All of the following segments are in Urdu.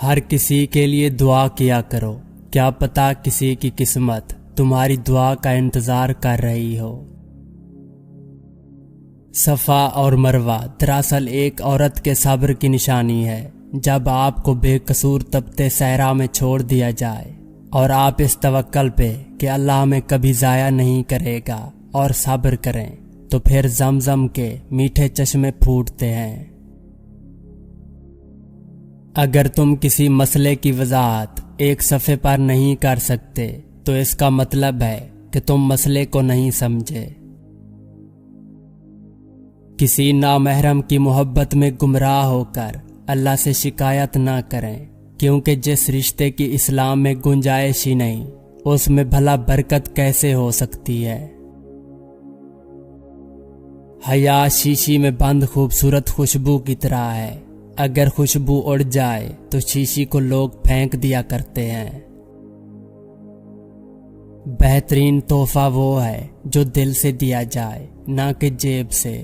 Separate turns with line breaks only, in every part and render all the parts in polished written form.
ہر کسی کے لیے دعا کیا کرو، کیا پتا کسی کی قسمت تمہاری دعا کا انتظار کر رہی ہو۔ صفا اور مروہ دراصل ایک عورت کے صبر کی نشانی ہے۔ جب آپ کو بے قصور تپتے صحرا میں چھوڑ دیا جائے اور آپ اس توکل پہ کہ اللہ ہمیں کبھی ضائع نہیں کرے گا اور صبر کریں، تو پھر زمزم کے میٹھے چشمے پھوٹتے ہیں۔ اگر تم کسی مسئلے کی وضاحت ایک صفحے پر نہیں کر سکتے تو اس کا مطلب ہے کہ تم مسئلے کو نہیں سمجھے۔ کسی نامحرم کی محبت میں گمراہ ہو کر اللہ سے شکایت نہ کریں، کیونکہ جس رشتے کی اسلام میں گنجائش ہی نہیں، اس میں بھلا برکت کیسے ہو سکتی ہے۔ حیا شیشی میں بند خوبصورت خوشبو کی طرح ہے، اگر خوشبو اڑ جائے تو شیشی کو لوگ پھینک دیا کرتے ہیں۔ بہترین تحفہ وہ ہے جو دل سے دیا جائے، نہ کہ جیب سے۔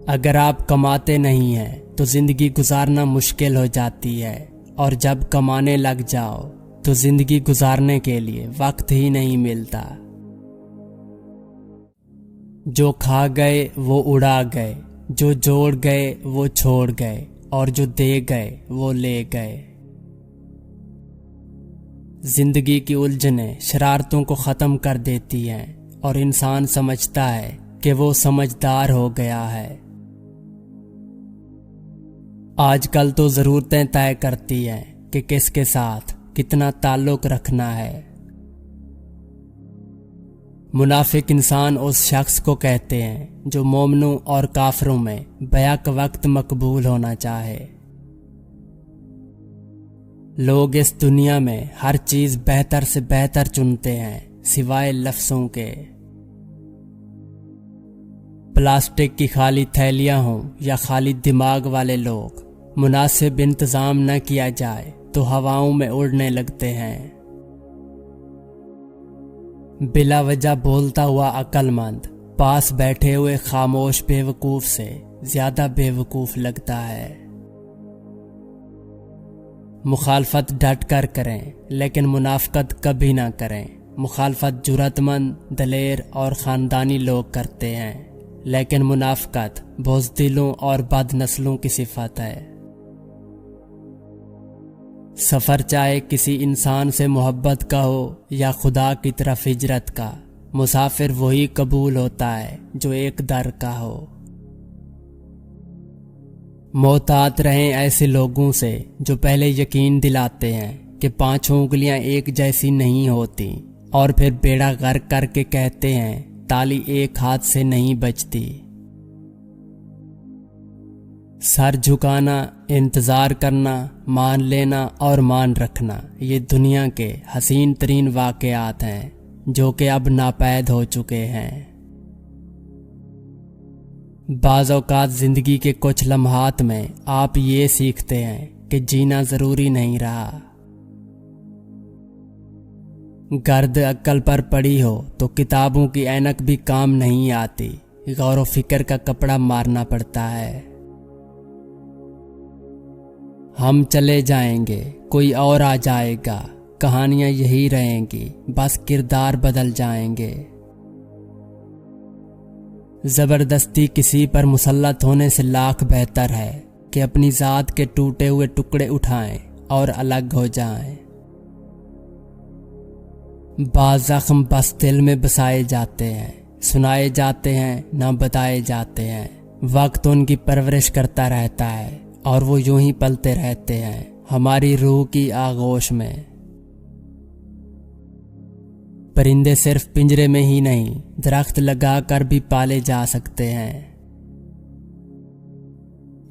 اگر آپ کماتے نہیں ہیں تو زندگی گزارنا مشکل ہو جاتی ہے، اور جب کمانے لگ جاؤ تو زندگی گزارنے کے لیے وقت ہی نہیں ملتا۔ جو کھا گئے وہ اڑا گئے، جو جوڑ گئے وہ چھوڑ گئے، اور جو دے گئے وہ لے گئے۔ زندگی کی الجھنیں شرارتوں کو ختم کر دیتی ہیں، اور انسان سمجھتا ہے کہ وہ سمجھدار ہو گیا ہے۔ آج کل تو ضرورتیں طے کرتی ہیں کہ کس کے ساتھ کتنا تعلق رکھنا ہے۔ منافق انسان اس شخص کو کہتے ہیں جو مومنوں اور کافروں میں بیک وقت مقبول ہونا چاہے۔ لوگ اس دنیا میں ہر چیز بہتر سے بہتر چنتے ہیں سوائے لفظوں کے۔ پلاسٹک کی خالی تھیلیاں ہوں یا خالی دماغ والے لوگ، مناسب انتظام نہ کیا جائے تو ہواؤں میں اڑنے لگتے ہیں۔ بلا وجہ بولتا ہوا عقل مند پاس بیٹھے ہوئے خاموش بے وقوف سے زیادہ بے وقوف لگتا ہے۔ مخالفت ڈٹ کر کریں لیکن منافقت کبھی نہ کریں۔ مخالفت جرأت مند، دلیر اور خاندانی لوگ کرتے ہیں، لیکن منافقت بزدلوں اور بد نسلوں کی صفت ہے۔ سفر چاہے کسی انسان سے محبت کا ہو یا خدا کی طرف ہجرت کا، مسافر وہی قبول ہوتا ہے جو ایک در کا ہو۔ محتاط رہیں ایسے لوگوں سے جو پہلے یقین دلاتے ہیں کہ پانچوں انگلیاں ایک جیسی نہیں ہوتی، اور پھر بیڑا غرق کر کے کہتے ہیں تالی ایک ہاتھ سے نہیں بجتی۔ سر جھکانا، انتظار کرنا، مان لینا اور مان رکھنا، یہ دنیا کے حسین ترین واقعات ہیں جو کہ اب ناپید ہو چکے ہیں۔ بعض اوقات زندگی کے کچھ لمحات میں آپ یہ سیکھتے ہیں کہ جینا ضروری نہیں رہا۔ گرد عقل پر پڑی ہو تو کتابوں کی اینک بھی کام نہیں آتی، غور و فکر کا کپڑا مارنا پڑتا ہے۔ ہم چلے جائیں گے، کوئی اور آ جائے گا، کہانیاں یہی رہیں گی، بس کردار بدل جائیں گے۔ زبردستی کسی پر مسلط ہونے سے لاکھ بہتر ہے کہ اپنی ذات کے ٹوٹے ہوئے ٹکڑے اٹھائیں اور الگ ہو جائیں۔ بعض زخم بس دل میں بسائے جاتے ہیں، سنائے جاتے ہیں، نہ بتائے جاتے ہیں۔ وقت ان کی پرورش کرتا رہتا ہے اور وہ یوں ہی پلتے رہتے ہیں ہماری روح کی آغوش میں۔ پرندے صرف پنجرے میں ہی نہیں، درخت لگا کر بھی پالے جا سکتے ہیں۔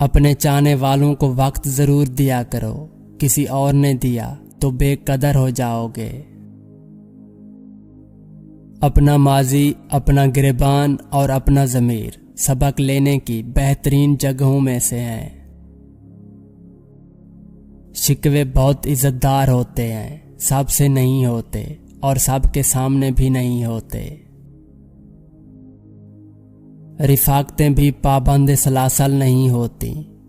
اپنے چاہنے والوں کو وقت ضرور دیا کرو، کسی اور نے دیا تو بے قدر ہو جاؤ گے۔ اپنا ماضی، اپنا گریبان اور اپنا ضمیر سبق لینے کی بہترین جگہوں میں سے ہیں۔ شکوے بہت عزت دار ہوتے ہیں، سب سے نہیں ہوتے اور سب کے سامنے بھی نہیں ہوتے۔ رفاقتیں بھی پابند سلاسل نہیں ہوتی،